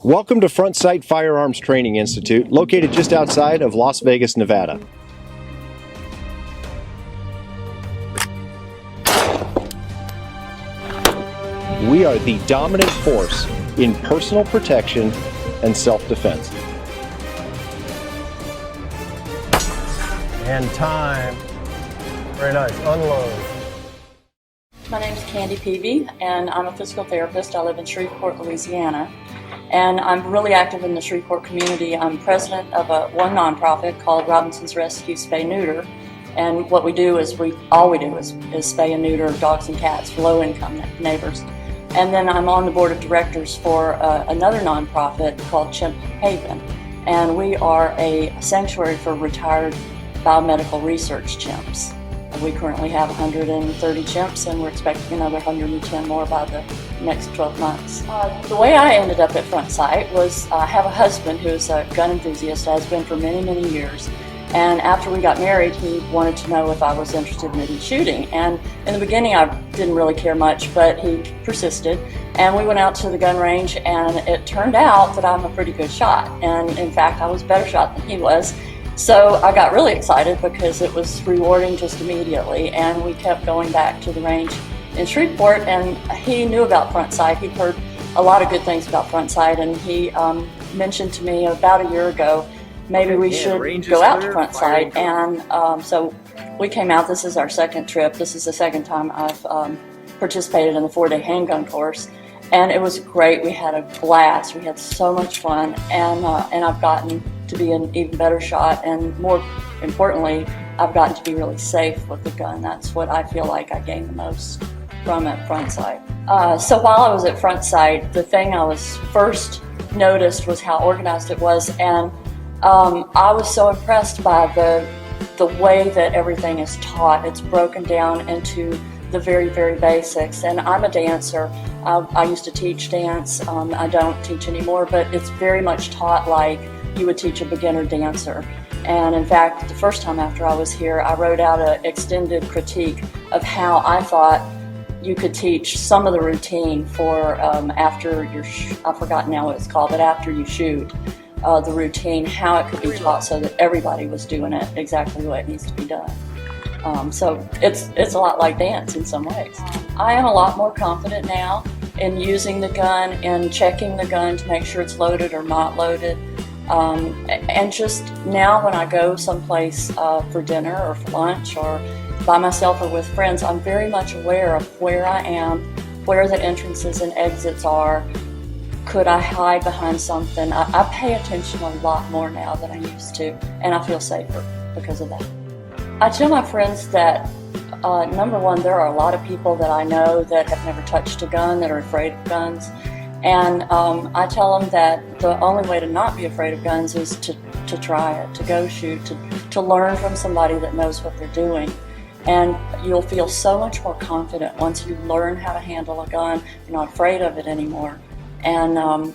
Welcome to Sight Firearms Training Institute, located just outside of Las Vegas, Nevada. We are the dominant force in personal protection and self-defense. And time. Very nice. Unload. My name is Candy Peavy, and I'm a physical therapist. I live in Shreveport, Louisiana, and I'm really active in the Shreveport community. I'm president of one nonprofit called Robinson's Rescue Spay Neuter, and what we do is all we do is spay and neuter dogs and cats for low-income neighbors. And then I'm on the board of directors for another nonprofit called Chimp Haven, and we are a sanctuary for retired biomedical research chimps. We currently have 130 chimps, and we're expecting another 110 more by the next 12 months. The way I ended up at Sight was I have a husband who's a gun enthusiast, has been for many, many years. And after we got married, he wanted to know if I was interested in shooting. And in the beginning, I didn't really care much, but he persisted. And we went out to the gun range, and it turned out that I'm a pretty good shot. And in fact, I was a better shot than he was. So I got really excited because it was rewarding just immediately, and we kept going back to the range in Shreveport, and he knew about Sight. He'd heard a lot of good things about Sight, and he mentioned to me about a year ago, maybe we should go out to Sight, and so we came out. This is our second trip. This is the second time I've participated in the 4-day handgun course, and it was great. We had a blast. We had so much fun, and I've gotten to be an even better shot, and more importantly, I've gotten to be really safe with the gun. That's what I feel like I gained the most from at Sight. So while I was at Sight, the thing I was first noticed was how organized it was, and I was so impressed by the way that everything is taught. It's broken down into the very, very basics, and I'm a dancer. I used to teach dance. I don't teach anymore, but it's very much taught like you would teach a beginner dancer. And in fact, the first time after I was here, I wrote out an extended critique of how I thought you could teach some of the routine for after your, I forgot now what it's called, but after you shoot, the routine, how it could be taught so that everybody was doing it exactly the way it needs to be done. So it's a lot like dance in some ways. I am a lot more confident now in using the gun and checking the gun to make sure it's loaded or not loaded. And just now when I go someplace for dinner or for lunch or by myself or with friends, I'm very much aware of where I am, where the entrances and exits are. Could I hide behind something? I pay attention a lot more now than I used to, and I feel safer because of that. I tell my friends that, number one, there are a lot of people that I know that have never touched a gun, that are afraid of guns. And I tell them that the only way to not be afraid of guns is to try it, to go shoot, to learn from somebody that knows what they're doing. And you'll feel so much more confident once you learn how to handle a gun. You're not afraid of it anymore. And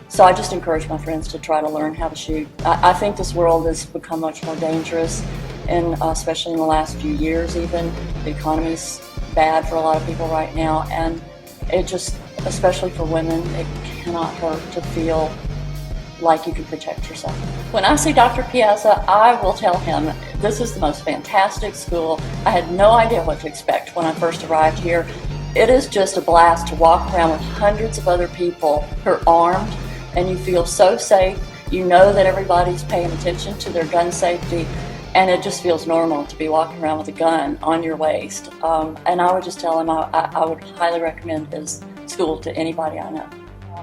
so I just encourage my friends to try to learn how to shoot. I think this world has become much more dangerous, and especially in the last few years even. The economy's bad for a lot of people right now, and it just, especially for women, it cannot hurt to feel like you can protect yourself. When I see Dr. Piazza, I will tell him, this is the most fantastic school. I had no idea what to expect when I first arrived here. It is just a blast to walk around with hundreds of other people who are armed, and you feel so safe. You know that everybody's paying attention to their gun safety, and it just feels normal to be walking around with a gun on your waist. And I would just tell him I would highly recommend his school to anybody I know.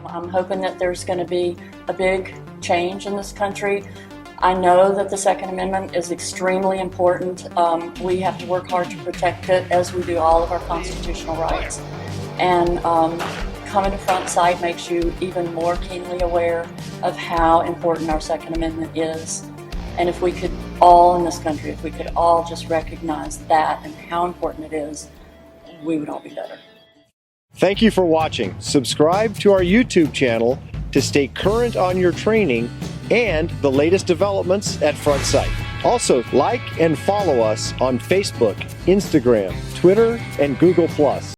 I'm hoping that there's going to be a big change in this country. I know that the Second Amendment is extremely important. We have to work hard to protect it, as we do all of our constitutional rights. And coming to Sight makes you even more keenly aware of how important our Second Amendment is. And if we could all in this country, if we could all just recognize that and how important it is, we would all be better. Thank you for watching. Subscribe to our YouTube channel to stay current on your training and the latest developments at Sight. Also, like and follow us on Facebook, Instagram, Twitter, and Google+.